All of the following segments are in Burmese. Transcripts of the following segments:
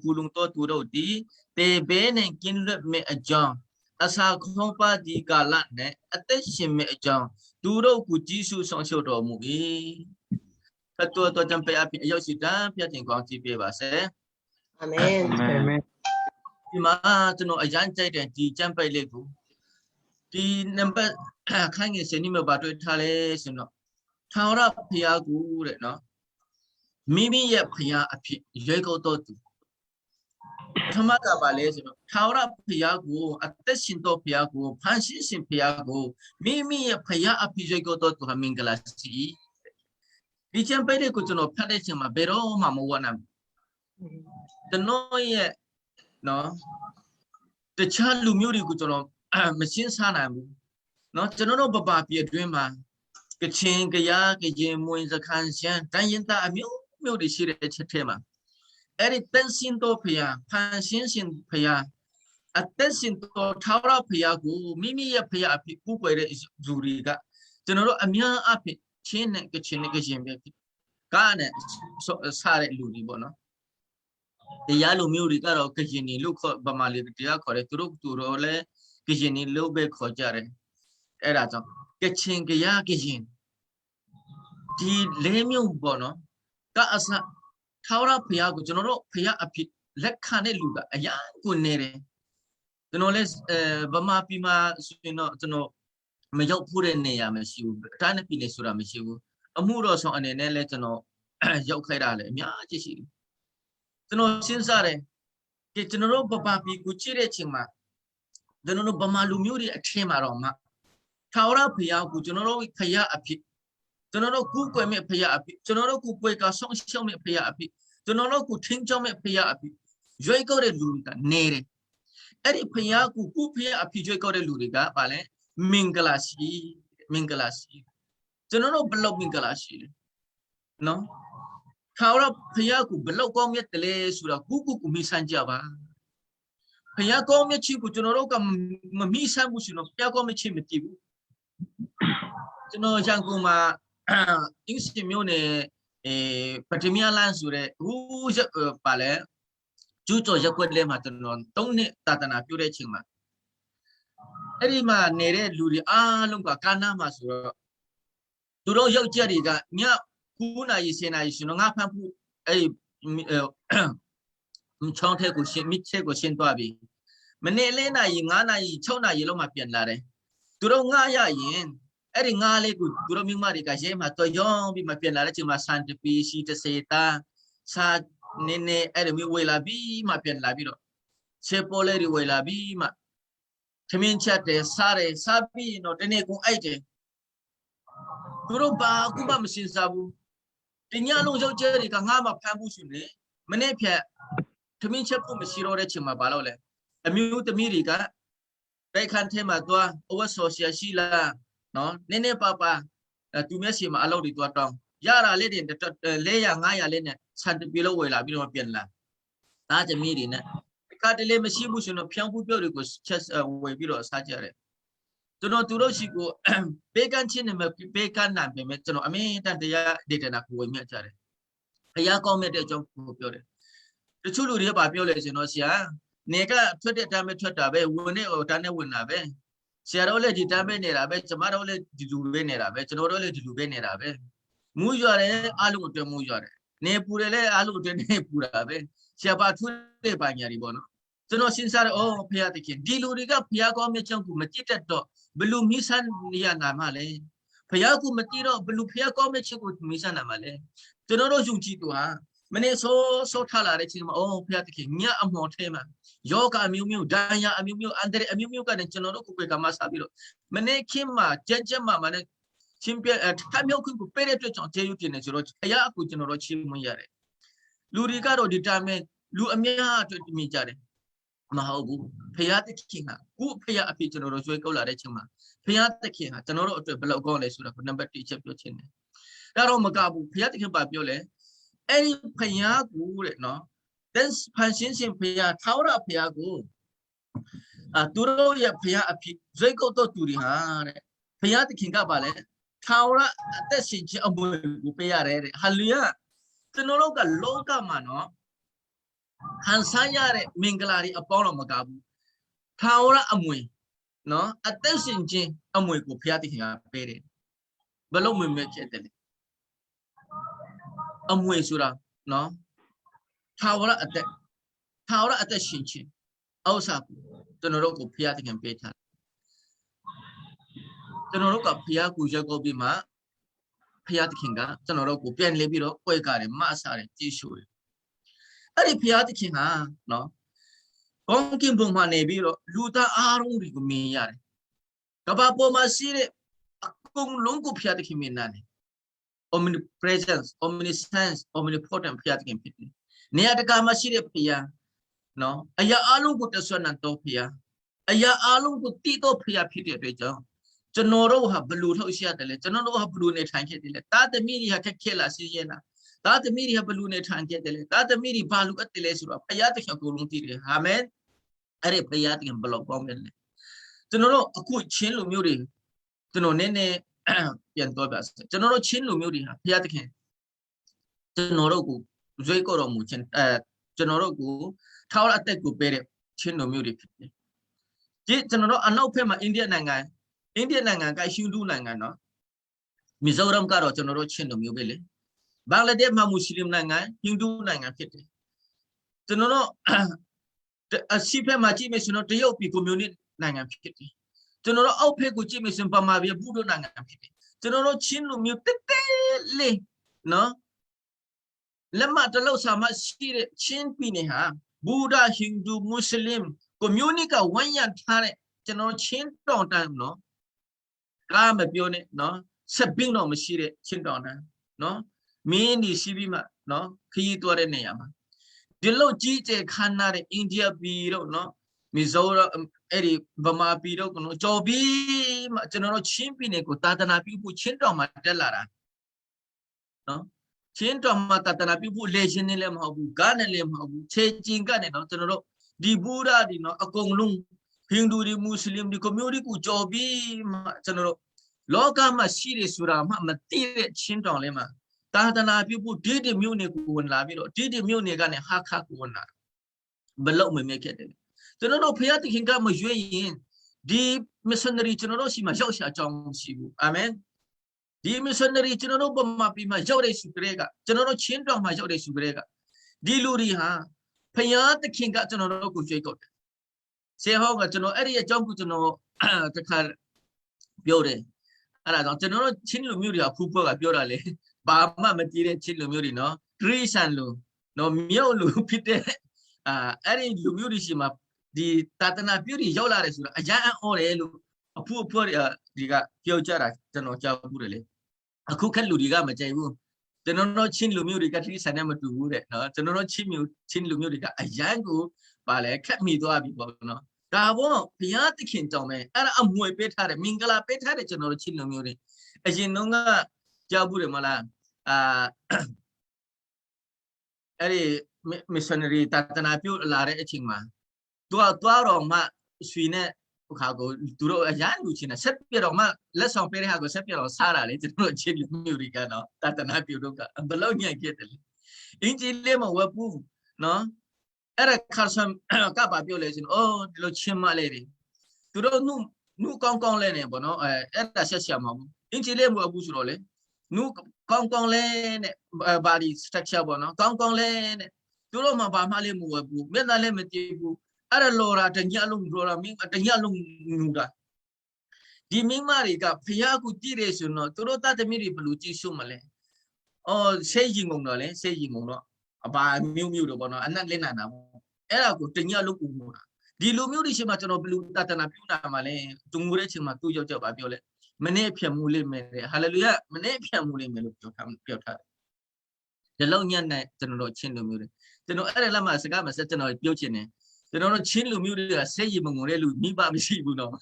ကူလုံတော်သူတို့ဒီတေဘဲနဲ့ကင်းလွတ်မဲ့အကြောင်းအစာခေါင်းပါဒီကာလနဲ့အသက်ရှင်မဲ့အကြောင်းသူတို့ကိုကြီးစုဆောင်ရှုပ်တော်မူ၏ဖတ်တော်ကြံပေးအဖြစ်အရောက်စီတံပြတ်တင်ကောင်းကြည့်ပြပါစေအာမင်အာမင်ဒီမှာကျွန်တော်အရန်ကြိုက်တယ်ဒီကြံပိတ်လေးကိုဒီနံပါတ်ခိုင်းငယ်စနေမှာပါတွေ့ထားလဲဆိုတော့ထာဝရဘုရားကိုတဲ့နော်မိမိရဲ့ဘုရားအဖြစ်ရွေးကောက်တော်သူထမကပါလဲဆိုတော့ထာဝရဘုရားကိုအသက်ရှင်တော်ဘုရားကိုဖန်ဆင်းရှင်ဘုရားကိုမိမိရဲ့ဘုရားအဖြစ်ရွေးကောက်တော်သူဟာမင်္ဂလာရှိဒီချံပိတ်လေးကိုကျွန်တော်ဖတ်တဲ့ချိန်မှာဘယ်တော့မှမဝတ်နိုင်ကျွန်တော်ရဲ့နော်တခြားလူမျိုးတွေကိုကျွန်တော်မရှင်းစားနိုင်ဘူးเนาะကျွန်တော်တို့ပပပြည့်အတွင်းမှာကချင်ကရားကရင်မွင်စခန်းရှမ်းတိုင်းရင်းသားအမျိုးမျိုးတွေရှိတဲ့ချက်ထဲမှာအဲ့ဒီတန်စင်တော်ဖျားဖန်ရှင်းရှင်ဖျားအသက်ရှင်တော်ထာဝရဖျားကိုမိမိရဲ့ဖျားအဖြစ်ပူကွယ်တဲ့ဇူရီကကျွန်တော်တို့အများအပြည့်ချင်းနဲ့ကချင်နဲ့ကရင်ပဲကားနဲ့စားတဲ့လူတွေပေါ့နော်တရားလူမျိုးတွေကတော့ကရင်တွေလို့ခေါ်ဗမာလူတရားခေါ်တယ်သူတို့လည်းကရင်တွေလို့ပဲခေါ်ကြတယ်အဲ့ဒါကြောင့်ကချင်ကရားကရင်ဒီလေးမျိုးပေါ့နော်ကအစထာဝရဘုရားကိုကျွန်တော်တို့ဘုရားအဖြစ်လက်ခံတဲ့လူကအရာကိုနေတယ်ကျွန်တော်လည်းဗမာပြည်မှာဆိုရင်တော့ကျွန်တော်မရောက်ဖို့တဲ့နေရာမရှိဘူးအတိုင်းပြည်လေဆိုတာမရှိဘူးအမှုတော်ဆောင်အနေနဲ့လည်းကျွန်တော်ရောက်ခဲ့တာလည်းအများကြီးရှိတယ်ကျွန်တော်စဉ်းစားတယ်ਕਿကျွန်တော်တို့ဗမာပြည်ကိုကြည့်တဲ့ချိန်မှာကျွန်တော်တို့ဗမာလူမျိုးတွေအထင်မှာတော့မှထာဝရဘုရားကိုကျွန်တော်တို့ဖျားအဖြစ်ကျွန်တော်တို့ကူးကွယ်မဲ့ဖျားအဖြစ်ကျွန်တော်တို့ကိုပွေကဆောင်းရှောင်းမဲ့ဖျားအဖြစ်ကျွန်တော်တို့ကိုထင်းချောင်းမဲ့ဖျားအဖြစ်ရွေးကောက်တဲ့လူတွေကနေတယ်အဲ့ဒီဖျားကိုကူးဖျားအဖြစ်ရွေးကောက်တဲ့လူတွေကဗာလဲမင်္ဂလာရှိကျွန်တော်တို့ဘလောက်မင်္ဂလာရှိလဲနော်ထာဝရဘုရားကိုဘလောက်ကောင်းမြတ်တယ်လဲဆိုတာကူမိဆန်းကြပါဘုရားကောင်းမြတ်ခြင်းကိုကျွန်တော်တို့ကမမိဆန်းဘူးဆိုတော့ဘုရားကောင်းမြတ်ခြင်းမကြည့်ဘူးကျွန်တော်ရန်ကုန်မှာအင်းစီမျိုးနဲ့ပထမလမ်းဆိုတဲ့ဟိုပါလဲကျူးကျော်ရက်ွက်လဲမှာကျွန်တော်3နှစ်တာသနာပြုတဲ့ချိန်မှာအဲ့ဒီမှာနေတဲ့လူတွေအားလုံးကကာနာမှာဆိုတော့သူတို့ယောက်ျားတွေကည9 နာရီ10 နာရီဆိုတော့ငါဖမ်းဖို့အဲ့ချောင်းထက်ကိုရှင်းမြစ်ချက်ကိုရှင်းသွားပြီမနေ့4 နာရီ5 နာရီ6 နာရီလောက်မှပြန်လာတယ်သူတို့ငါရရင်အဲ့ဒီငါလေးကိုသူတို့မိမတွေကရဲမှာတော်ရောင်းပြီးမှပြန်လာတဲ့ချိန်မှာစံတပီရှိ30တာစာနည်းနည်းအဲ့ဒီမျိုးဝေလာပြီးမှပြန်လာပြီးတော့ချေပေါ်လေးတွေဝေလာပြီးမှသမင်းချက်တယ်စားတယ်စားပြီးတော့တနေ့ကုန်အိုက်တယ်သူတို့ဘာအခုမှမစင်စားဘူးတညလုံးယောက်ျားတွေကငါမှဖမ်းဖို့ရှင်လေမနေ့ဖြတ်သမင်းချက်ဖို့မရှိတော့တဲ့ချိန်မှာဘာလို့လဲအမျိုးသမီးတွေကတိုက်ခန်းထဲမှာသွားအဝတ်ဆော်ရှာရှိလားနော်နည်းနည်းပါပါသူမျက်စီမှာအလုပ်တွေသွားတောင်းရတာလေးတွေ400 500လေးနဲ့စံတပီလို့ဝယ်လာပြီးတော့ပြန်လာသားသမီးတွေနဲ့ကတလေမရှိဘူးဆိုတော့ဖြောင်းဖူးပြောတွေကိုချက်ဝယ်ပြီးတော့စားကြတယ်ကျွန်တော်သူတို့ရှိကိုဘေးကန်ချင်းနဲ့ဘေးကန်နိုင်ပေမဲ့ကျွန်တော်အမင်းတန်တရားဒေတာနာကိုဝယ်မြတ်ကြတယ်ဘုရားကောင်းမြတ်တဲ့အကြောင်းကိုပြောတယ်တချို့လူတွေကပြောလဲကျွန်တော်ဆရာနေကထွက်တဲ့အတမ်းပဲထွက်တာပဲဝင်တဲ့တန်းနဲ့ဝင်တာပဲဆရာတို့လည်းဒီတန်းပဲနေတာပဲကျမတို့လည်းဒီလူပဲနေတာပဲကျွန်တော်တို့လည်းဒီလူပဲနေတာပဲမူးရွာတယ်အားလုံးအတွင်းမူးရွာတယ်နေပူတယ်လည်းအားလုံးအတွင်းနေပူတာပဲဆရာပါထွေးတဲ့ပညာတွေပေါ့နော်ကျွန်တော်စဉ်းစားတယ်အော်ဘုရားသခင်ဒီလူတွေကဘုရားကောင်းမြတ်ကြောင့်ကိုမကြည့်တတ်တော့ဘလူမိဆန်းနေရနာမလဲဘုရားကိုမကြည့်တော့ဘလူဘုရားကောင်းမြတ်ခြင်းကိုမိဆန်းနာမလဲကျွန်တော်တို့ယုံကြည်သူဟာမနေ့ဆိုထားလာတဲ့ချိန်မှာအော်ဘုရားသခင်ညအမော်ထဲမှာယောဂအမျိုးမျိုးဒဏ်ရာအမျိုးမျိုးအန္တရာယ်အမျိုးမျိုးကလည်းကျွန်တော်တို့ကိုယ်ကမှစားပြီးတော့မနေ့ခင်မှာကြက်မှာလည်းချင်းပြထမြောက်ခွင့်ကိုပေးတဲ့အတွက်ကြောင့်ကျေးဇူးတင်တယ်ဆိုတော့အရာအကူကျွန်တော်တို့ချီးမွမ်းရတယ်လူတွေကတော့ဒီတိုင်းပဲလူအများအတွက်မြင်ကြတယ်မဟုတ်ဘူးဘုရားသခင်ကခုဘုရားအဖြစ်ကျွန်တော်တို့ရွှေကောက်လာတဲ့ချိန်မှာဘုရားသခင်ဟာကျွန်တော်တို့အတွက်ဘယ်လောက်ကောင်းလဲဆိုတော့နံပါတ်1ချက်ပြောချင်တယ်ဒါတော့မကဘူးဘုရားသခင်ပါပြောလဲအဲ့ဒီဘုရားကိုတဲ့နော်တဲ့ဖန်ဆင်းရှင်ဘုရားထာဝရဘုရားကိုသူတို့ရဲ့ဘုရားအဖြစ်ရွှေကောက်တော့သူတွေဟာတဲ့ဘုရားသခင်ကပါလဲထာဝရအသက်ရှင်ခြင်းအမွေကိုပေးရတယ်တဲ့ဟာလေလုယာကျွန်တော်တို့ကလောကမှာနော် ခံစားရတဲ့မင်္ဂလာတွေအပေါင်းတော့မကဘူးထာဝရအမွေနော်အသက်ရှင်ခြင်းအမွေကိုဘုရားသခင်ကပေးတယ်ဘယ်လိုမွေမြတ်ဖြစ်တယ်လဲအမွေဆိုတာနော်ထာဝရအသက်ရှင်ခြင်းဥစ္စာကိုကျွန်တော်တို့ကိုဘုရားသခင်ပေးထားတယ်ကျွန်တော်တို့ကဘုရားကိုရောက်ကိုပြီးမှဘုရားသခင်ကကျွန်တော်တို့ကိုပြန်လဲပြီးတော့ပွဲကတယ်မဆာတယ်ကြည့်ရှုတယ်အဲ့ဒီဘုရားသခင်ဟာနော်ကောင်းကင်ဘုံမှာနေပြီးတော့လူသားအားလုံးတွေကိုမြင်ရတယ်ကမ္ဘာပေါ်မှာရှိတဲ့အကုန်လုံးကိုဘုရားသခင်မြင်တယ် omnipresence omniscience omnipotent ဘုရားသခင်ဖြစ်တယ်နေရာတကာမှာရှိတဲ့ဘုရားနော်အရာအလုံးကိုတဆွမ်းတော်ဘုရားအရာအလုံးကိုတည်တော်ဘုရားဖြစ်တဲ့အတွက်ကြောင့်ကျွန်တော်တို့ဟာဘလူထုတ်ရှိရတယ်လေကျွန်တော်တို့ဟာဘလူနေထိုင်ခဲ့တယ်လေတာသမီးတွေဟာခက်ခဲလာစီရင်လာတာသမီးတွေဟာဘလူနေထိုင်ခဲ့တယ်လေတာသမီးတွေဘာလူအပ်တယ်လဲဆိုတော့ဘုရားသခင်ကိုယ်လုံးတည်တယ်အာမင်အဲ့ဒီဘုရားသခင်ဘလောက်ပေါင်းတယ်လေကျွန်တော်တို့အခုချင်းလူမျိုးတွေကျွန်တော်နည်းနည်းပြန်တော့ပါစေကျွန်တော်တို့ချင်းလူမျိုးတွေဟာဘုရားသခင်ကျွန်တော်တို့ကိုရွေးကောက်တော်မူခြင်းကျွန်တော်တို့ကိုထာဝရအသက်ကိုပေးတဲ့ချင်းလူမျိုးတွေဖြစ်တယ်ဒီကျွန်တော်တို့အနောက်ဘက်မှာအိန္ဒိယနိုင်ငံကဟိန္ဒူနိုင်ငံနော်မီဇိုရမ်ကတော့ကျွန်တော်တို့ချင်းလူမျိုးပဲလေဘင်္ဂလားဒေ့ရှ်မှာမွတ်စလင်နိုင်ငံဟိန္ဒူနိုင်ငံဖြစ်တယ်ကျွန်တော်တို့အစီဖက်မှာကြည့်မယ်ဆိုတော့တရုတ်ပြည်ကွန်မြူနစ်နိုင်ငံဖြစ်တယ်ကျွန်တော်တို့အောက်ဖက်ကိုကြည့်မယ်ဆိုရင်ဗမာပြည်ဘုဒ္ဓနိုင်ငံဖြစ်တယ်ကျွန်တော်တို့ချင်းလူမျိုးတက်လေးနော်လက်မတလောက်စာမရှိတဲ့ချင်းပြည်နယ်ဟာဘုရားဟိန္ဒူမွတ်စလင်ကွန်မြူနစ်ကဝန်းရံထားတဲ့ကျွန်တော်ချင်းတောင်တန်းနော်ကားမပြောနဲ့နော်ဆက်ဘင်းတော့မရှိတဲ့ချင်းတောင်တန်းနော်မင်းဒီရှိပြီးမှနော်ခရီးသွားတဲ့နေရာမှာဒီလိုကြီးကျယ်ခမ်းနားတဲ့အိန္ဒိယပြည်တော့နော်မီဇိုရမ်အဲ့ဒီဗမာပြည်တော့ကနော်ကြော်ပြီးမှကျွန်တော်တို့ချင်းပြည်နယ်ကိုသာသနာပြုဖို့ချင်းတောင်မှာတက်လာတာနော်ချင်းတောင်မှာသာသနာပြုဖို့လေရှင်နေလည်းမဟုတ်ဘူးကားနဲ့လည်းမဟုတ်ဘူးခြေကျင်ကနေတော့ကျွန်တော်တို့ဒီဘုရားဒီနော်အကုန်လုံးဟိန္ဒူတွေမွတ်စလင်တွေကွန်မြူနတီကိုကြော်ပြီးမှကျွန်တော်တို့လောကမှာရှိတယ်ဆိုတာမှမသိတဲ့ချင်းတောင်လေးမှာသာသနာပြုဖို့ဒီမြို့နယ်ကိုဝင်လာပြီးတော့ဒီမြို့နယ်ကနေဟာခါကိုဝင်လာဘလို့မမြင်ခဲ့တယ်ကျွန်တော်တို့ဖျားသခင်ကမရွေးရင်ဒီ missionary ကျွန်တော်တို့ရှိမှရောက်ရှာအကြောင်းရှိဘူးအာမင်ဒီ missionary ကျွန်တော်တို့ဘမှာပြီးမှရောက်တဲ့စုကလေးကကျွန်တော်တို့ချင်းတောင်မှာရောက်တဲ့စုကလေးကဒီလူတွေဟာဖျားသခင်ကကျွန်တော်တို့ကိုကြွေးကောက်တယ်ဆေဟောကကျွန်တော်အဲ့ဒီအကြောင်းကိုကျွန်တော်တခါပြောတယ်အဲ့ဒါကြောင့်ကျွန်တော်တို့ချင်းလူမျိုးတွေကဖူးဖို့ကပြောတာလေဘာမှမကြည့်တဲ့ချင်းလူမျိုးတွေနော်တရိษံလူနော်မြုပ်လူဖြစ်တဲ့အဲ့ဒီလူမျိုးတွေရှိမှာဒီသာသနာပြုတွေရောက်လာတယ်ဆိုတော့အရန်အော်တယ်လို့အဖူဒီကပြောကြတာကျွန်တော်ကြားဘူးတယ်လေအခုခက်လူတွေကမကြိုက်ဘူးကျွန်တော်တို့ချင်းလူမျိုးတွေကတရိษံနဲ့မတူဘူးတဲ့နော်ကျွန်တော်တို့ချင်းလူမျိုးတွေကအရန်ကိုပါလေခက်မိသွားပြီပေါ့နော်ဒါဘောဘုရားသခင်ကြောင့်ပဲအဲ့ဒါအမွေပေးထားတယ်မင်္ဂလာပေးထားတယ်ကျွန်တော်တို့ချင်းလူမျိုးတွေအရင်တော့ကကြားဘူးတယ်မလားအဲ့ဒီ missionary တာတနာပြုလာတဲ့အချိန်မှာသူကသွားတော့မှရွှေနဲ့ခါကိုသူတို့အရန်လူချင်းနဲ့ဆက်ပြတော့မှလက်ဆောင်ပေးတဲ့ဟာကိုဆက်ပြတော့စားတာလေကျွန်တော်ချင်းလူမျိုးတွေကတော့တာတနာပြုတော့ကဘလို့ညံ့ခဲ့တယ်လေအင်ဂျီလေးမဝတ်ဘူးနော်အဲ့ဒါခါဆမ်ကပါပြောလဲဆိုတော့အော်ဒီလိုချင်းမလေးတွေသူတို့နုကောင်းကောင်းလဲနေပေါ့နော်အဲ့ဒါဆက်မှာဘူးအင်ဂျီလေးမဝတ်ဘူးဆိုတော့လေနုကောင်းကောင်းလဲနဲ့ body structure ပေါ့နော်ကောင်းကောင်းလဲနဲ့သူတို့မှဘာမှလည်းမဝတ်ဘူးမျက်နှာလည်းမကြည့်ဘူးအဲ့ဒါလော်ရာတညလုံးလော်ရာမင်းတညလုံးနူတာဒီမိမတွေကဖျားကိုကြည့်ရဆိုတော့သူတို့တတ်သမီးတွေဘယ်လိုကြည့်ရှုမလဲအော်ဆေးရင်ငုံတော့လေဆေးရင်ငုံတော့အပါမျိုးတော့ပေါ့နော်အနက်လင်းနာပေါ့အဲ့ဒါကိုတညလုံးကူတာဒီလိုမျိုးတွေရှိမှကျွန်တော်ဘယ်လိုတတ်တနာပြုတာမှလဲသူငိုတဲ့အချိန်မှာသူ့ယောက်ျားပါပြောလဲမနေ့ဖြတ်မှုလိမ့်မယ်ဟာလေလုယမနေ့ဖြတ်မှုလိမ့်မယ်လို့ပြောထားတယ်ဒီလောက်ညံ့တဲ့ကျွန်တော်တို့ချင်းလူမျိုးတွေကျွန်တော်အဲ့ဒါလက်မှစကားမဆက်ကျွန်တော်ပြောချင်တယ်ကျွန်တော်တို့ချင်းလူမျိုးတွေကစိတ်ရည်မငုံတဲ့လူမိဘမရှိဘူးတော့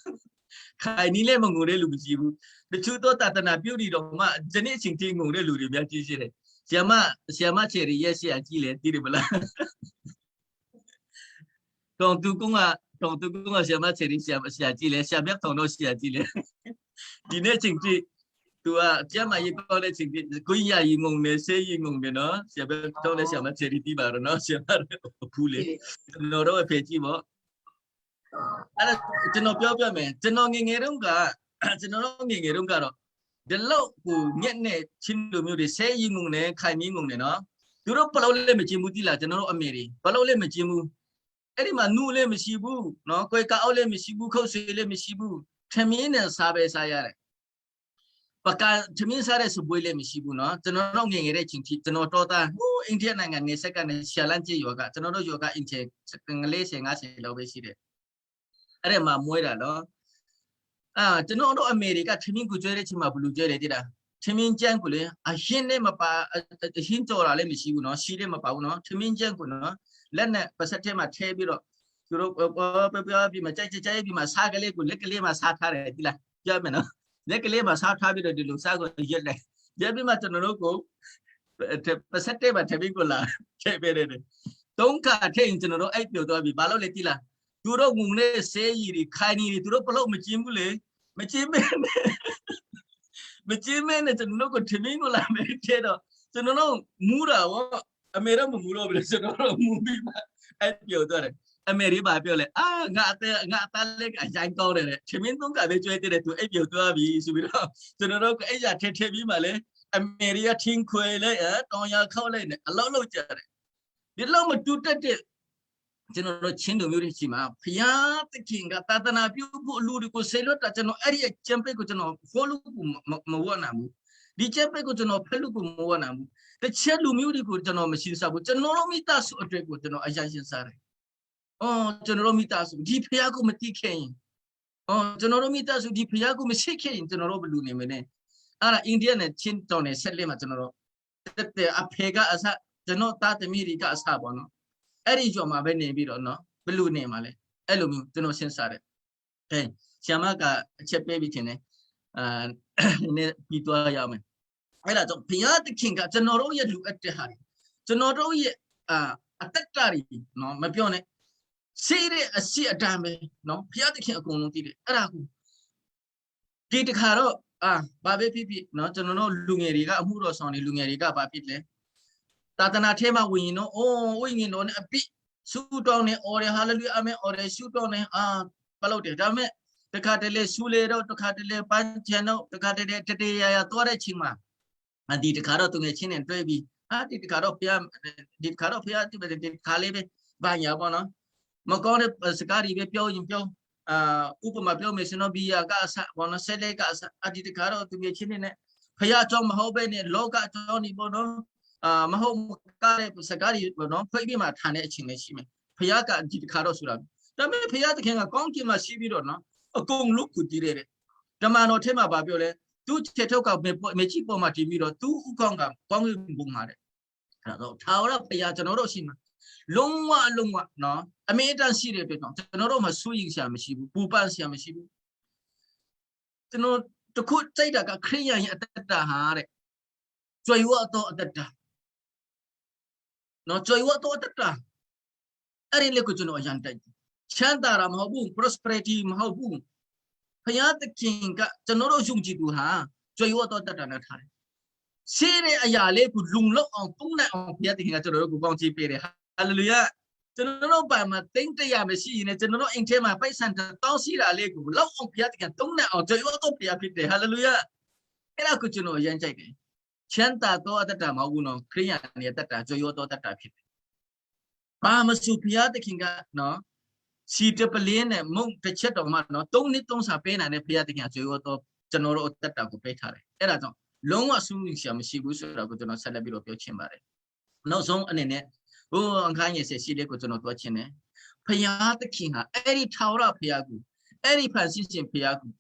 ခိုင်နီးလည်းမငုံတဲ့လူမရှိဘူးတချို့တော့တတနာပြုတ်ဒီတော့မှဒီနေ့အချိန်ချင်းငုံတဲ့လူတွေများကြီးရှိတယ်ဆရာမချေရီရဲ့ဆရာကြီးလေသိတယ်မလားတောင်သူကဆရာမချေရီဆရာကြီးလေဆရာမြတ်ထောင်တော့ဆရာကြီးလေဒီနေ့အချိန်ချင်း ตัวเจ้ามาอีกก็เลยสิ่งที่กุยยายิงงเนี่ยเสียยิงงเนี่ยเนาะเสียไปต้องเลยเสียมาเจริญที่บ้านเนาะเสียมาพูดเลยโนโรเอฟจีบ่အဲ့ကျွန်တော်ပြောပြမယ်ကျွန်တော်ငငယ်တုန်းကကျွန်တော်တို့ငငယ်တုန်းကတော့ဒီလောက်ကိုမြက်နဲ့ချင်းလိုမျိုးတွေဆဲရင်ငုံနဲ့ခိုင်မင်းငုံနဲ့နော်သူတို့ဘလောက်လည်းမကျင်ဘူးတိလားကျွန်တော်တို့အမေတွေဘလောက်လည်းမကျင်ဘူးအဲ့ဒီမှာနူးလည်းမရှိဘူးနော်ကိုယ်ကအောက်လည်းမရှိဘူးခုတ်ဆွေလည်းမရှိဘူးထမင်းနဲ့စားပဲစားရတယ်ပကထမင်းစားတဲ့စပွေးလည်းမရှိဘူးနော်ကျွန်တော်တို့ငငယ်တဲ့ချင်းတီကျွန်တော်တော်သားဟိုအိန္ဒိယနိုင်ငံနေဆက်ကနေရှာလန့်ကျယောကကျွန်တော်တို့ယောကအင်ချေငလေး50လောက်ပဲရှိတယ်အဲ့ဒီမှာမွေးတာနော်ကျွန်တော်တို့အမေရိကထမင်းကိုကျွဲတဲ့ချိန်မှာဘလူကျွဲတယ်တိလားထမင်းကျန်းကိုလေအရှင်းနဲ့မပါအရှင်းကြော်တာလည်းမရှိဘူးနော်ရှိလည်းမပါဘူးနော်ထမင်းကျန်းကိုနော်လက်နဲ့ပါစက်ထဲမှာထဲပြီးတော့သူတို့ပြောပြီးမှကြိုက်ပြီးမှစားကလေးကိုလက်ကလေးမှာစားထားတယ်တိလားပြောမယ်နော်လက်ကလေးမှာစားထားပြီးတော့ဒီလိုစားကိုရက်လိုက်ရက်ပြီးမှကျွန်တော်တို့ကိုပါစက်ထဲမှာထမင်းကိုလာထည့်ပေးတယ်သုံးခါထည့်ရင်ကျွန်တော်တို့အဲ့ပြောသွားပြီဘာလို့လဲတိလားသူတို့ငုံနဲ့ဆေးရည်တွေခိုင်နေတွေသူတို့ဘလို့မကျင်းဘူးလေမကျင်းမဲနဲ့ကျွန်တော်တို့ကိုထမင်းကိုလာမယ်တဲ့တော့ကျွန်တော်တို့မူးတာရောအမေတော့မမူးတော့ဘူးလေကျွန်တော်တို့မူးပြီးမှအဲ့ပြောသွားတယ်အမေရိပါပြောလဲငါအသားလက်အရင်ကောင်းတယ်ထမင်းသုံးကပဲကျွဲတဲ့သူအဲ့ပြောသွားပြီဆိုပြီးတော့ကျွန်တော်တို့အဲ့ရထည့်ပြီးမှလေအမေရိကထင်းခွေလိုက်တောင်ရခောက်လိုက်နဲ့အလောက်လောက်ကြတယ်ဒီလောက်မတူတက်တဲ့ကျွန်တော်တို့ချင်းတို့မျိုးတွေရှိမှာဖျားသခင်ကသာသနာပြုဖို့လူတွေကိုဆေလွတ်တာကျွန်တော်အဲ့ဒီကျမ်းပိတ်ကိုကျွန်တော်ဖော်လို့မဝတ်နိုင်ဘူးဒီကျမ်းပိတ်ကိုကျွန်တော်ဖက်လို့ကိုမဝတ်နိုင်ဘူးတစ်ချက်လူမျိုးတွေကိုကျွန်တော်မရှိစားဘူးကျွန်တော်တို့မိသားစုအတွက်ကိုကျွန်တော်အရာရှင်းစားတယ်ကျွန်တော်တို့မိသားစုဒီဖျားကိုမတိခဲ့ရင်ကျွန်တော်တို့မိသားစုဒီဖျားကိုမရှိခဲ့ရင်ကျွန်တော်တို့ဘယ်လိုနေမလဲအဲ့ဒါအိန္ဒိယနဲ့ချင်းတောင်နဲ့ဆက်လက်မှာကျွန်တော်တို့အဖေကအစကျွန်တော်သားသမီးတွေကအစပေါ့နော်အဲ့ဒီကြောင့်မှပဲနေပြီးတော့နော်ဘယ်လိုနေမှာလဲအဲ့လိုမျိုးကျွန်တော်စဉ်းစားတယ်ဆရာမကအချက်ပေးပြီးထင်တယ်နည်းပြီးသွားရမယ်အဲ့ဒါကြောင့်ဘုရားသခင်ကကျွန်တော်တို့ရဲ့လူအပ်တဲ့ဟာတွေကျွန်တော်တို့ရဲ့အတ္တတွေနော်မပြောနဲ့စေးတဲ့အစီအတမ်းပဲနော်ဘုရားသခင်အကုန်လုံးသိတယ်အဲ့ဒါကိုဒီတခါတော့ဘာပဲဖြစ်ဖြစ်နော်ကျွန်တော်တို့လူငယ်တွေကအမှုတော်ဆောင်တွေလူငယ်တွေကဘာဖြစ်လဲသာသနာထဲမှာဝင်ရင်တော့ဝိညာဉ်တော်နဲ့အပိဆူတောင်းနေအော်ရဟာလေလုယာအာမင်အော်ရဆူတောင်းနေဘလို့တယ်ဒါပေမဲ့တခါတလေဆူလေတော့တခါတလေပန်းချန်တော့တခါတလေတတေရရသွားတဲ့ချိန်မှာဒီတခါတော့သူငယ်ချင်းနဲ့တွဲပြီးဒီတခါတော့ဖျားဒီတခါတော့ဖျားဒီခါလေးပဲဘာညာပေါ့နော်မကောင်းတဲ့စကားတွေပဲပြောရင်ပြောဥပမာပြောမယ်ဆိုတော့ဘီယာကအစဘောနော်ဆက်လက်ကအစဒီတခါတော့သူငယ်ချင်းနဲ့ဖျားကြောင့်မဟုတ်ပဲနဲ့လောကအကြောင်းဒီပေါ့နော်မဟုတ်ကားတဲ့စကားတွေပေါ့နော်ဖိပြီးမှထားတဲ့အချိန်လေးရှိမယ်ဖျားကဒီတခါတော့ဆိုတာဒါပေမဲ့ဖျားသခင်ကကောင်းကင်မှာရှိပြီးတော့နော်အကုန်လုံးကိုတည်တဲ့ဓမ္မတော်ထဲမှာဗာပြောလဲသူခြေထောက်ကမေချီပေါ်မှာတည်ပြီးတော့သူဥကောင်းကကောင်းကင်ဘုံမှာတဲ့အဲ့တော့ထာဝရဘုရားကျွန်တော်တို့ရှိမှာလုံးဝနော်အမေတန်ရှိတဲ့အတွက်ကျွန်တော်တို့မှစိုးရင်ဆရာမရှိဘူးပူပန်ဆရာမရှိဘူးကျွန်တော်တခုစိတ်တာကခရိယန်ရဲ့အတ္တဟာတဲ့ကြွယ်ဝတော့အတ္တနော်ကြွယ်ဝတော့အတ္တအဲ့ဒီလေကိုကျွန်တော်အရန်တိုက်ချမ်းသာတာမဟုတ်ဘူး prosperity မဟုတ်ဘူးဘုရားသခင်ကကျွန်တော်တို့ယုံကြည်သူဟာကြွယ်ဝတော့တတ်တာနဲ့ထားတယ်ရှင်းတဲ့အရာလေးကိုလုံလောက်အောင်ပုံနဲ့အောင်ဘုရားသခင်ကကျွန်တော်တို့ကိုပေါင်းချပေးတယ်ဟာလေလုယာကျွန်တော်တို့ဘာမှတိမ့်တရမရှိရင်လည်းကျွန်တော်တို့အိမ်ထဲမှာပိုက်ဆံတောင်းစီတာလေးကိုလောက်အောင်ဘုရားသခင်တုံးနဲ့အောင်ကြွယ်ဝတော့ဘုရားဖြစ်တယ်ဟာလေလုယာအဲ့ဒါကိုကျွန်တော်အရန်ကြိုက်တယ်ချမ်းသာတော့အတ္တမဟုတ်ဘူးနော်ခရိယာန်ရဲ့တတ်တာကြွယ်ဝတော့တတ်တာဖြစ်တယ်ဘာမစုဘုရားသခင်ကနော်စီတပလင်းနဲ့မုံတစ်ချက်တော်မှနော်3နှစ်3ဆပေးနိုင်တဲ့ဘုရားသခင်ကြွယ်ဝတော့ကျွန်တော်တို့တတ်တာကိုပေးထားတယ်အဲ့ဒါကြောင့်လုံးဝဆူးရှာမရှိဘူးဆိုတော့ကိုကျွန်တော်ဆက်လက်ပြီးတော့ပြောချင်ပါတယ်နောက်ဆုံးအနေနဲ့အခန်းငယ်ရှိလေးကိုကျွန်တော်ပြောချင်တယ်ဘုရားသခင်ဟာအဲ့ဒီထာဝရဘုရားကိုအဲ့ဒီဖန်ဆင်းရှင်ဘုရားကို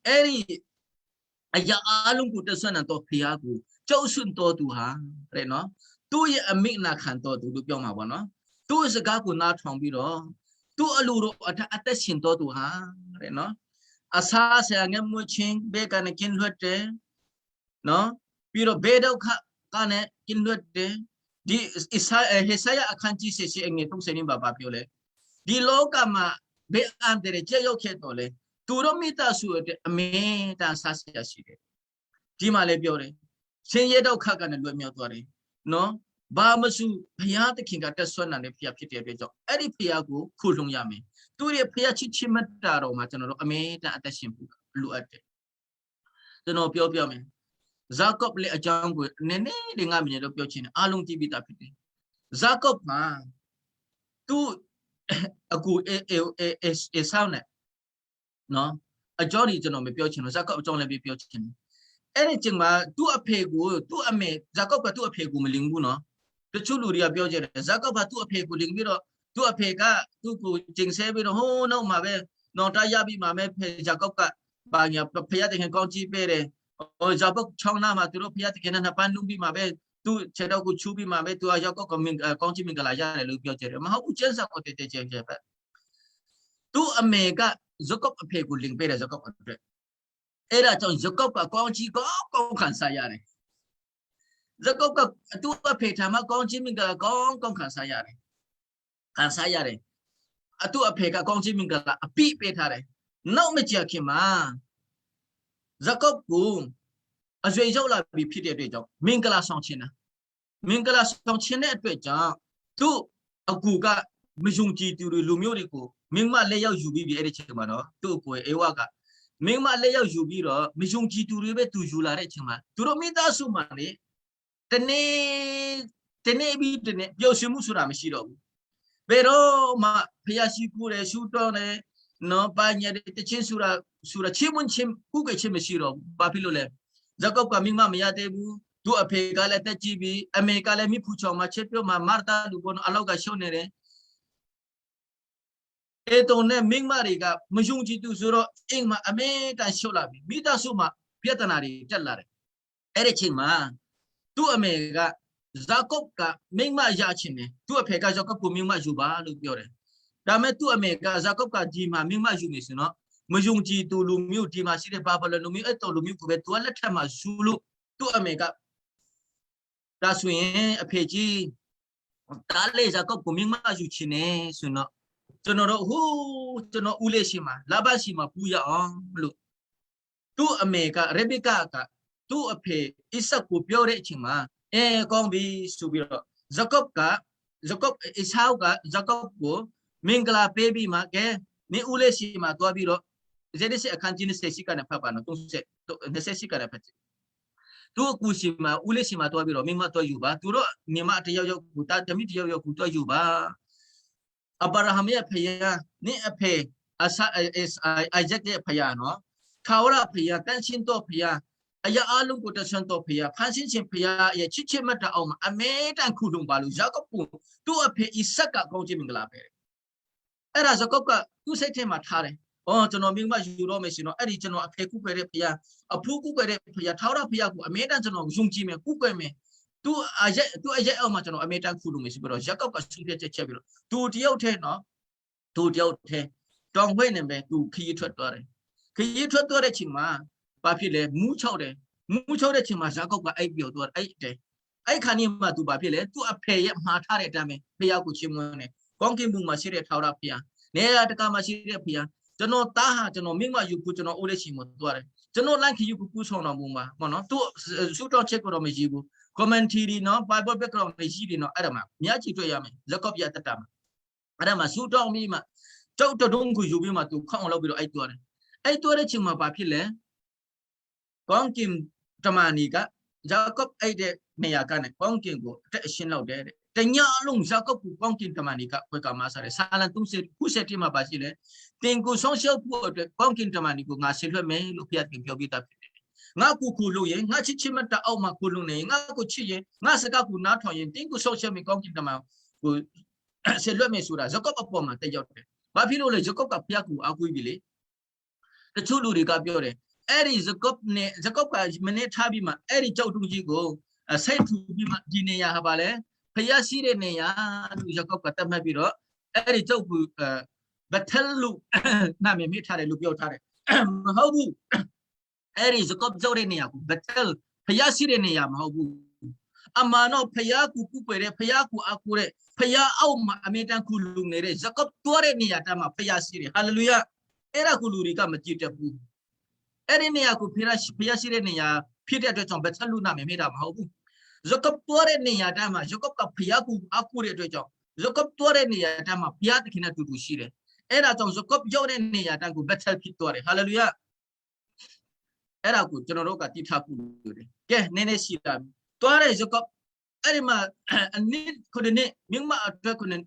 အဲ့ဒီအရာအလုံးကိုတဆွမ်းတော်ဘုရားကိုကြောက်ရွံ့တော်သူဟာတဲ့နော်သူ့ရဲ့အမိနာခံတော်သူလို့ပြောမှာပေါ့နော်သူ့စကားကိုနားထောင်ပြီးတော့သူ့အလိုတော်အသက်ရှင်တော်သူဟာတဲ့နော်အစာဆရာငယ်မွချင်းဘေးကနေကင်းလွတ်တယ်နော်ပြီးတော့ဘေးဒုက္ခကနေကင်းလွတ်တယ်ဒီဟေဆယအခန်းကြီးရှိအငယ်30နှစ်ပါပြောလဲဒီလောကမှာဘေးအန္တရာယ်ကြောက်ခဲ့တော်လဲသူတို့မိသားစုအတွက်အမေတန်ဆာဆရာရှိတယ် ဒီမှာလည်းပြောတယ်ဆင်းရဲတော့ခတ်ကနေလွယ်မြောက်သွားတယ်နော်ဘာမစုဘုရားသခင်ကတက်ဆွမ်းနိုင်တဲ့ဖျားဖြစ်တဲ့အတွက်ကြောင့်အဲ့ဒီဖျားကိုခုလုံရမယ်သူရဲ့ဖျားချစ်ချစ်မတ်တာတော့မှကျွန်တော်တို့အမေတန်အသက်ရှင်ဖို့လိုအပ်တယ်ကျွန်တော်ပြောမယ်ဇာကော့လေအကြောင်းကိုနည်းနည်းလေး5မိနစ်တော့ပြောချင်တယ်အားလုံးကြည့်ပြီးသားဖြစ်တယ်ဇာကော့မှာသူအကူအေဆောင်းနဲ့နော်အကြောင်းကြီးကျွန်တော်မပြောချင်လို့ဇာကော့အကြောင်းလည်းပြောချင်တယ်အဲ့ဒီချိန်မှာသူ့အဖေကိုသူ့အမေဇာကော့ကသူ့အဖေကိုမလင်ဘူးနော်တချို့လူတွေကပြောကြတယ်ဇာကော့ကသူ့အဖေကိုလင်ပြီးတော့သူ့အဖေကသူ့ကိုကျင်ဆဲပြီးတော့ဟိုးနောက်မှာပဲနော်တားရပြီးမှပဲဇာကော့ကဘာညာဖျားတဲ့ကောင်းကြီးပေးတယ်ဟိုဇာကော့ချောင်းနာမှာသူတို့ဖျားတဲ့နှစ်ပန်းလုံးပြီးမှပဲသူခြေတော့ကိုချူပြီးမှပဲသူကဇာကော့ကမင်ကောင်းကြီးမင်္ဂလာရတယ်လို့ပြောကြတယ်မဟုတ်ဘူးကျန်းစာကိုတဲ့ကျဲပဲသူ့အမေကဇာကော့အဖေကိုလင်ပေးတယ်ဇာကော့အတွက်အဲ့ဒါကြောင့်ဇာကော့ကကောင်းကြီးကောင်းခံစားရတယ်ဇာကော့ကသူ့အဖေထမကောင်းကြီးမင်္ဂလာကောင်းခံစားရတယ်ခံစားရတယ်သူ့အဖေကကောင်းကြီးမင်္ဂလာအပိပေးထားတယ်နောက်မကြခင်မှာဇာကော့ကိုအဆွေရောက်လာပြီးဖြစ်တဲ့အတွက်ကြောင့်မင်္ဂလာဆောင်ခြင်းတဲ့အတွက်ကြောင့်သူ့အကူကမယုံကြည်သူတွေလူမျိုးတွေကိုမင်းမလက်ရောက်ယူပြီးအဲ့ဒီချိန်မှာတော့သူ့အကိုအေဝါကမင်းမလက်ရောက်ယူပြီးတော့မယုံကြည်သူတွေပဲသူယူလာတဲ့ချိန်မှာသူတို့မိသားစုမှာလေတနေ့ပြီးတနေ့ပျော်ရွှင်မှုဆိုတာမရှိတော့ဘူးဘယ်တော့မှဖျားရှိခိုးတယ်ရှူတော်တယ်နော်ပါညတဲ့တချင်းဆိုတာချင်းမချင်းခုကချင်းမရှိတော့ဘူးဘာဖြစ်လို့လဲဇာကော့ကမင်းမမရသေးဘူးသူ့အဖေကလည်းတက်ကြည့်ပြီးအမေကလည်းမိဖူချောင်မှာချက်ပြုတ်မှာမာတာလူပေါ်အလောက်ကရှုံနေတယ်အဲ့တော့နဲ့မင်းမတွေကမယုံကြည်သူဆိုတော့အိမ်မှာအမေတန်ရှုပ်လာပြီမိသားစုမှာပြဿနာတွေတက်လာတယ်အဲ့ဒီချိန်မှာသူ့အမေကဇာကော့ကမင်းမရချင်တယ်သူ့အဖေကဇာကော့ကိုမင်းမယူပါလို့ပြောတယ်ဒါမဲ့သူ့အမေကဇာကော့ကဒီမှာမင်းမယူနေစင်တော့မယုံကြည်သူလူမျိုးဒီမှာရှိတဲ့ဘာဘလလူမျိုးအဲ့တော်လူမျိုးကိုပဲသူကလက်ထက်မှာယူလို့သူ့အမေကဒါဆိုရင်အဖေကြီးဒါလေးဇာကော့ကိုမင်းမယူချင်နေဆိုတော့ကျွန်တော်တို့ဟိုးကျွန်တော်ဦးလေးရှိမှာလာဘရှိမှာပူရအောင်လို့သူ့အမေကရေဘီကာကသူ့အဖေအစ္စကိုပြောတဲ့အချိန်မှာကောင်းပြီဆိုပြီးတော့ဇာကော့အစ်ဟောက်ကဇာကော့ကိုမင်္ဂလာပေးပြီးမှကဲနင်ဦးလေးရှိမှာတွားပြီးတော့ဇေဒစ်အခန်းကြီး20ရှိကနေဖတ်ပါနော်20ရှိကနေဖတ်သူ့အကူရှိမှာဦးလေးရှိမှာတွားပြီးတော့မင်းမတွားယူပါသူတို့ညီမတယောက်ကိုတာတမိတယောက်ကိုတွားယူပါအဗရာဟမ်ရဲ့ဖယားနင့်အဖေအိုက်ဇက်ရဲ့ဖယားနော်ထာဝရဖယားတန်ရှင်းတော်ဖယားအရာအလုံးကိုတဆန်တော်ဖယားဖန်ဆင်းခြင်းဖယားရဲ့ချစ်ချစ်မတ်တအောင်အမေတန်ခုလုံပါလို့ဇာကော့ကိုသူ့အဖေအိဆက်ကကောင်းချင်မင်္ဂလာပဲအဲ့ဒါဇာကော့ကသူ့စိတ်ထဲမှာထားတယ်ကျွန်တော်မိမယူတော့မယ်ရှင်တော့အဲ့ဒီကျွန်တော်အဖေကုပဲတဲ့ဖယားအဖိုးကုပဲတဲ့ဖယားထာဝရဖယားကိုအမေတန်ကျွန်တော်ယုံကြည်မယ်ကုပဲမယ်သူအရက်အောင်မှာကျွန်တော်အမေတန်ခုလုံမယ်ဆိုပြီးတော့ဇာကော့ကဆုပြချက်ပြီးတော့သူတယောက်ထဲနော်သူတယောက်ထဲတောင်ဝဲနေမယ်သူခရီးထွက်သွားတယ်ခရီးထွက်သွားတဲ့ချိန်မှာဘာဖြစ်လဲမူးချောက်တဲ့ချိန်မှာဇာကော့ကအိပ်ပြောသွားအဲ့ခါนี้မှာသူဘာဖြစ်လဲသူအဖေရဲ့မှားထားတဲ့အတိုင်းပဲဖယားကိုချီးမွမ်းတယ်ကောင်းကင်ဘုံမှာရှိတဲ့ထာဝရဖယားနေရာတကာမှာရှိတဲ့ဖယားကျွန်တော်တားဟာကျွန်တော်မိမယူဖို့ကျွန်တော်အိုးလေးချီမသွားတယ်ကျွန်တော်လန့်ခရီးကိုကူးဆောင်တော်မူမှာပေါ့နော်သူစူတော်ချက်ကိုတော့မရှိဘူး commentary နော် Bible background မရှိတယ်နော်အဲ့ဒါမှမြတ်ကြည့်တွေ့ရမယ်ဇာကော့ပြတတ်တာမှာအဲ့ဒါမှစူတော်မိမှကြောက်တုံးကိုယူပြီးမှသူခေါအောင်လောက်ပြီးတော့အဲ့သွားတယ်အဲ့သွားတဲ့ချိန်မှာဘာဖြစ်လဲကောင်းကင်တမန်ကြီးကဇာကော့အဲ့တဲ့နေရာကနေကောင်းကင်ကိုအတက်အရှင်းလောက်တဲ့တညလုံးဇာကော့ကိုကောင်းကင်တမန်ကြီးကဝက်ကမဆာတယ်ဆာလန်30ခုဆက်တိမှာပါရှိတယ်တင်ကိုဆုံးရှုပ်ဖို့အတွက်ကောင်းကင်တမန်ကြီးကိုငါဆင်လွှတ်မယ်လို့ဖျက်တင်ပြောပြတာဖြစ်တယ်ငါကိုခုလို့ရင်ငါချစ်ချစ်မတအောက်မှာကိုလို့နေငါကိုချစ်ရင်ငါစကားကိုနားထောင်ရင်တင်ကိုဆုံးရှုပ်မယ်ကောင်းကင်တမန်ကိုဆင်လွှတ်မယ်ဆိုတာဇာကော့အပေါ်မှာတက်ရောက်တယ်ဘာဖြစ်လို့လဲဇာကော့ကဖျက်ကိုအကူပြီးလေတချို့လူတွေကပြောတယ်အဲ့ဒီဇာကော့ကမနေ့ထားပြီးမှအဲ့ဒီကြောက်တူကြီးကိုစိတ်ထူပြီးမှဒီနေရာဟာပါလဲဖျက်ရှိတဲ့နေရာလို့ဇာကော့ကတတ်မှတ်ပြီးတော့အဲ့ဒီကြောက်ကူဘတ်တယ်လို့နာမည်မိထားတယ်လို့ပြောထားတယ်မဟုတ်ဘူးအဲ့ဒီဇာကော့ကြောက်တဲ့နေရာကိုဘတ်တယ်ဖျက်ရှိတဲ့နေရာမဟုတ်ဘူးအမှန်တော့ဖျက်ကူကုပဲတဲ့ဖျက်ကူအကူတဲ့ဖျက်အောက်မှာအမေတန်ကူလူနေတဲ့ဇာကော့တွားတဲ့နေရာတမ်းမှာဖျက်ရှိတယ်ဟာလေလုယာအဲ့ဒါကူလူတွေကမကြည့်တတ်ဘူးအဲ့ဒီနေရာကိုဖျက်ရှိတဲ့နေရာ ဖြစ်တဲ့အတွက်ကြောင့်ဘယ်ချက်လူနာမေးတာမဟုတ်ဘူးဇကပ်တော်တဲ့နေရာတိုင်းမှာဇကပ်ကဖျားကူအခုတဲ့အတွက်ကြောင့်ဇကပ်တော်တဲ့နေရာတိုင်းမှာဘုရားသခင်နဲ့တူတူရှိတယ်အဲ့ဒါကြောင့်ဇကပ်ရောက်တဲ့နေရာတိုင်းကိုဘက်ချက်ဖြစ်သွားတယ်ဟာလေလုယာအဲ့ဒါကိုကျွန်တော်တို့ကတိထားဖို့လိုတယ်ကဲနည်းနည်းရှိတာသွားတဲ့ဇကပ်အဲ့ဒီမှာအနည်းခုနှစ်မြင့်မအတွက်ခုနှစ်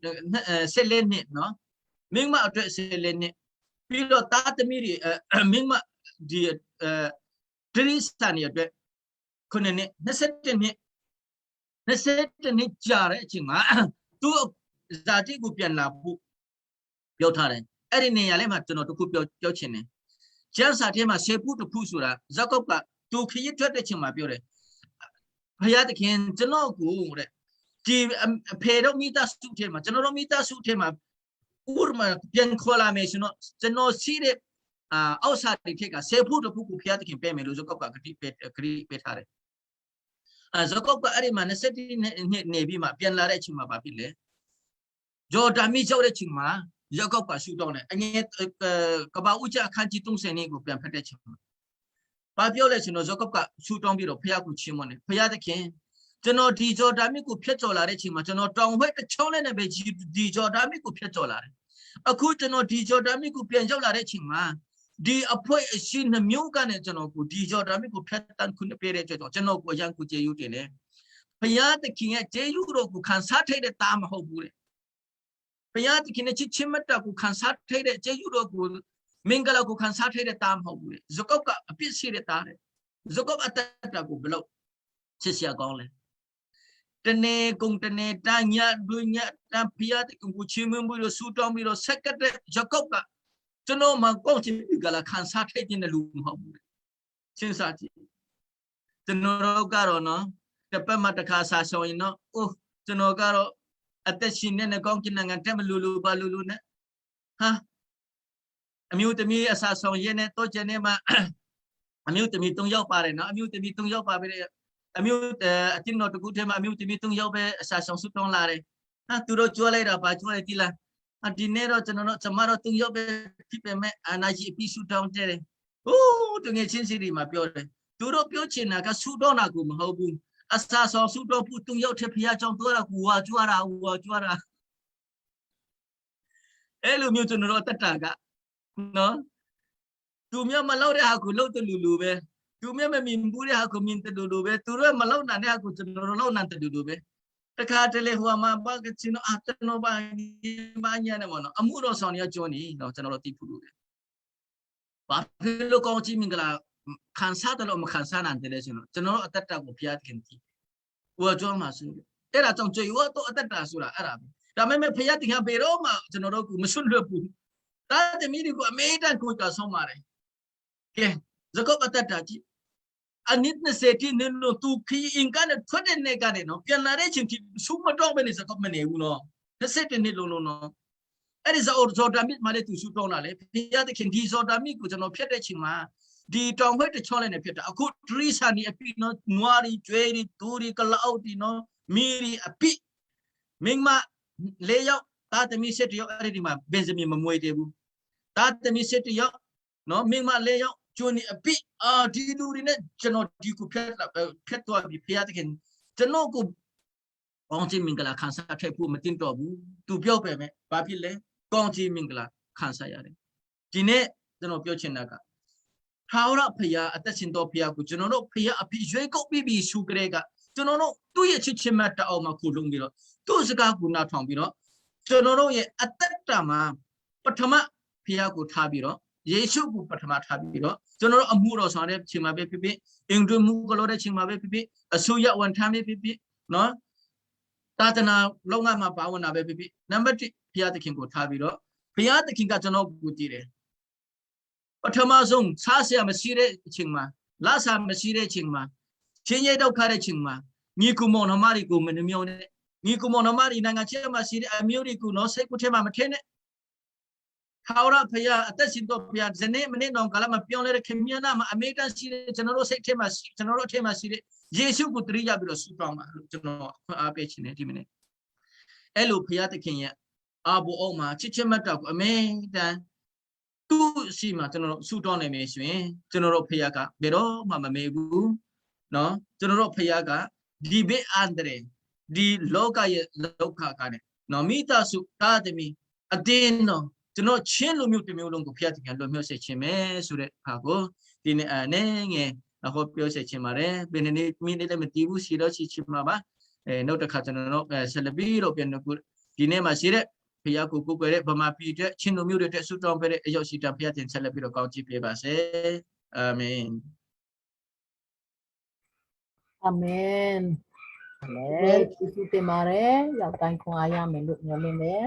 ဆက်လက်နှစ်နော်မြင့်မအတွက်ဆက်လက်နှစ်ပြီးတော့တာသမီးတွေမြင့်မဒီဒရိစတန်ရဲ့အတွက်ခုနှစ်21နှစ်ကြာတဲ့အချိန်မှာသူဇာတိကိုပြန်လာဖို့ပြောထားတယ်အဲ့ဒီနေရာလေးမှာကျွန်တော်တခုပြောချင်တယ်ကျမ်းစာထဲမှာဆေပုတခုဆိုတာဇာကော့ကသူခရီးထွက်တဲ့ချိန်မှာပြောတယ်ဘုရားသခင်ကျွန်တော်ကိုတဲ့ဒီအဖေတို့မိသားစုထဲမှာကျွန်တော်တို့မိသားစုထဲမှာဥရမပြန်ခေါ်လာမယ်ဆိုတော့ကျွန်တော်စီးတဲ့အောက်စာတိထက်ကဆေပုတခုကိုဘုရားသခင်ပေးမယ်လို့ဇာကော့ကဂတိပေးထားတယ်ဇကောက်ကအဲ့ဒီမှာ20နှစ်နေပြီးမှပြန်လာတဲ့အချိန်မှာဖြစ်လေဂျော်ဒန်မီကျောက်တဲ့ချိန်မှာဇကောက်ကရှူတော့တယ်အငယ်ကဘာဦးချအခန်းကြီး30နှစ်ကိုပြန်ဖတ်တဲ့ချိန်မှာဘာပြောလဲဆိုတော့ဇကောက်ကရှူတောင်းပြီးတော့ဖခင်ကိုချီးမွမ်းတယ်ဖခင်သခင်ကျွန်တော်ဒီဂျော်ဒန်မီကိုဖျက်ကျော်လာတဲ့ချိန်မှာကျွန်တော်တောင်ဝဲတစ်ချောင်းနဲ့ပဲဒီဂျော်ဒန်မီကိုဖျက်ကျော်လာတယ်အခုကျွန်တော်ဒီဂျော်ဒန်မီကိုပြန်ရောက်လာတဲ့ချိန်မှာဒီအဖွဲအရှိနှမျိုးကနေကျွန်တော်ကိုဒီဂျော်ဒန်မီကိုဖျက်တန်းခွင့်ပေးတဲ့အတွက်ကျွန်တော်ကိုရန်ကိုကျေးဇူးတင်တယ်ဘုရားသခင်ရဲ့ကျေးဇူးတော်ကိုခံစားထိုက်တဲ့တာမဟုတ်ဘူးလေဘုရားသခင်ရဲ့ချစ်ချင်းမတ်တာကိုခံစားထိုက်တဲ့ကျေးဇူးတော်ကိုမင်္ဂလာကိုခံစားထိုက်တဲ့တာမဟုတ်ဘူးလေဇကောက်ကအပြစ်ရှိတဲ့တာတဲ့ဇကောက်အတ္တကိုဘလို့ချစ်စရာကောင်းလဲတနေ့ကုန်တနေ့တညဒုညတဘုရားသခင်ကိုချီးမွမ်းပြီးတော့ဆူတောင်းပြီးတော့ဆက်ကတဲ့ဇကောက်ကကျွန်တော်မှာကောင်းချင်ပြီကလာခံစားထိုက်တဲ့လူမဟုတ်ဘူးစဉ်းစားကြည့်ကျွန်တော်တို့ကတော့နော်တစ်ပတ်မှတစ်ခါစာဆောင်ရင်နော်အိုးကျွန်တော်ကတော့အသက်ရှင်နေတဲ့ကောင်းချင်တဲ့ငါတက်မလူပါလူနဲ့ဟာအမျိုးသမီးအစာဆောင်ရင်းနဲ့တော့ကျန်နေမှာအမျိုးသမီး3ယောက်ပါတယ်နော်အမျိုးသမီး3ယောက်ပါပဲအမျိုးအတင်းတော်တကူထဲမှာအမျိုးသမီး3ယောက်ပဲအစာဆောင်ဆုတောင်းလာတယ်ဟာသူတို့ကြွားလိုက်တာပါကြွားလိုက်တိလားဒီနေ့တော့ကျွန်တော်တို့ကျမတို့3ယောက်ပဲဖြစ်ပေမဲ့အာနာကြီးအပြီးဆုတောင်းတယ်ဟိုးတငယ်ချင်းစီတွေမှာပြောတယ်သူတို့ပြောချင်တာကဆုတောင်းတာကိုမဟုတ်ဘူးအစာဆောင်ဆုတောင်းဖို့3ယောက်ထက်ဖျားကြောင်းပြောတာကိုဝါကြွားတာအဲ့လိုမျိုးကျွန်တော်တို့တတ်တာကနော်သူမြတ်မလောက်တဲ့ဟာကိုလောက်တယ်လူပဲသူမြတ်မမြင်ဘူးတဲ့ဟာကိုမြင်တယ်လူပဲသူတို့မလောက်နိုင်တဲ့ဟာကိုကျွန်တော်တို့လောက်နိုင်တယ်လူပဲတခါတလေဟိုမှာဘာကချင်တော့ကျွန်တော်ဘာညာနေမနော်အမှုတော်ဆောင်ရကြောနေတော့ကျွန်တော်တို့သိဖို့လို့ဘာဖြစ်လို့ကောင်းချီးမင်္ဂလာခံစားတယ်လို့မခံစားနိုင်တယ်ဆိုတော့ကျွန်တော်တို့အတ္တကိုဖျားခင်ကြည့်ဟိုကြောမှာဆိုအဲ့ဒါကြောင့်ကြွေဝတော့အတ္တဆိုတာအဲ့ဒါပဲဒါပေမဲ့ဖျားတင်ဘယ်တော့မှကျွန်တော်တို့ကမစွန့်လွတ်ဘူးတာသမီးတွေကိုအမေတန်ကိုကြဆုံးပါတယ်ကဲဇကောအတ္တကြည့်အနစ်20တိနလို့သူခီအင်ကနေထွက်တဲ့နေကနေနော်ပြန်လာတဲ့ချင်းထိရှုမတော့ပဲနေစကောမနေဘူးနော်20နှစ်လုံးနော်အဲ့ဒီဇော်ဒါမစ်မာလေးသူရှုတော့လာလေဘုရားသခင်ဒီဇော်ဒါမစ်ကိုကျွန်တော်ဖြတ်တဲ့ချိန်မှာဒီတောင်ဘက်တချောလိုက်နေဖြစ်တာအခုဒရိစာနီအပိနော်နွားရီကျွဲရီတူရီကလောက်တီနော်မီရီအပိမင်းမ၄ယောက်တာသမီး7ယောက်အဲ့ဒီမှာဘင်ဇမင်မမွေးသေးဘူးတာသမီး7ယောက်နော်မင်းမ4ယောက်ကျွန်းအပိဒီလူတွေနဲ့ကျွန်တော်ဒီကိုဖြတ်သွားပြီးဖျားတဲ့ခင်ကျွန်တော်ကိုကောင်းချီးမင်္ဂလာခံစားထိုက်ဖို့မတင်တော့ဘူးသူပြောပဲမဲ့ဘာဖြစ်လဲကောင်းချီးမင်္ဂလာခံစားရတယ်ဒီနေ့ကျွန်တော်ပြောချင်တာကထာဝရဖျားအသက်ရှင်တော်ဖျားကိုကျွန်တော်တို့ဖျားအပြည့်ရွေးကုတ်ပြီးရှုကြတဲ့ကကျွန်တော်တို့သူ့ရဲ့ချစ်ချင်းမတ်တအောင်မှာခုလုံးပြီးတော့သူ့စကားကိုနားထောင်ပြီးတော့ကျွန်တော်တို့ရဲ့အသက်တာမှာပထမဖျားကိုထားပြီးတော့ယေရှုကိုပထမထားပြီးတော့ကျွန်တော်တို့အမှုတော်ဆောင်တဲ့ချိန်မှာပဲဖြစ်ဖြစ်အင်ဒရမှုကလို့တဲ့ချိန်မှာပဲဖြစ်ဖြစ်အစိုးရဝန်ထမ်းပဲဖြစ်ဖြစ်နော်တာသနာလုံငါမှာပါဝင်တာပဲဖြစ်ဖြစ်နံပါတ်1ဘုရားသခင်ကိုထားပြီးတော့ဘုရားသခင်ကကျွန်တော်ကိုတည်တယ်ပထမဆုံးစားစရာမရှိတဲ့အချိန်မှာလာစားမရှိတဲ့အချိန်မှာချင်းရိတ်တော့ခါတဲ့အချိန်မှာညီကူမောင်နှမတွေကိုမနှမြောင်းနဲ့ညီကူမောင်နှမတွေနိုင်ငံခြားမှာရှိတဲ့အမျိုးတွေကိုတော့စိတ်ကူးထဲမှာမထင်းနဲ့ထာဝရဘုရားအသက်ရှင်တော်ဘုရားဇနေ့မနေ့တော့ကာလမှာပြောင်းလဲတဲ့ခင်ဗျာနာမှာအမေရိကန်ရှိတဲ့ကျွန်တော်တို့စိတ်ထဲမှာကျွန်တော်တို့အထက်မှာရှိတဲ့ယေရှုကိုတရိယာပြီးတော့ဆူတောင်းပါလို့ကျွန်တော်အားပေးခြင်းနဲ့ဒီမနေ့အဲ့လိုဘုရားသခင်ရဲ့အာဘောအောက်မှာချစ်ချင်းမတ်တော်ကိုအမေတန်သူ့ရှိမှာကျွန်တော်တို့ဆူတောင်းနိုင်မယ်ဆိုရင်ကျွန်တော်တို့ဘုရားကဘယ်တော့မှမမေ့ဘူး နော်ကျွန်တော်တို့ဖခင်ကဒီဘေးအန္တရာယ်ဒီလောကရဲ့လောကကနဲ့နော်မိသားစုတာသမီအတင်းနော်ကျွန်တော်ချင်းလူမျိုးတစ်မျိုးလုံးကိုဖခင်တင်လွတ်မြောက်စေခြင်းပဲဆိုတဲ့အခါကိုဒီနေ့အနေငယ်ဟောပြောစေခြင်းပါတယ်ဘယ်နေ့မိနေ့လည်းမတည်ဘူးရှိတော့ရှိချင်မှာပါနောက်တစ်ခါကျွန်တော်တို့ဆက်လက်ပြီးတော့ပြန်လို့ဒီနေ့မှာရှိတဲ့ဖခင်ကိုကိုယ်ွယ်တဲ့ဗမာပြည်တဲ့ချင်းလူမျိုးတွေတဲ့ဆုတောင်းပေးတဲ့အရောက်ရှိတာဖခင်တင်ဆက်လက်ပြီးတော့ကောင်းချီးပေးပါစေအာမင်အာမင်အာမင်ကျေးဇူးတင်ပါတယ်ရောက်တိုင်းခွန်အားရမယ်လို့ညွှန်နေတယ်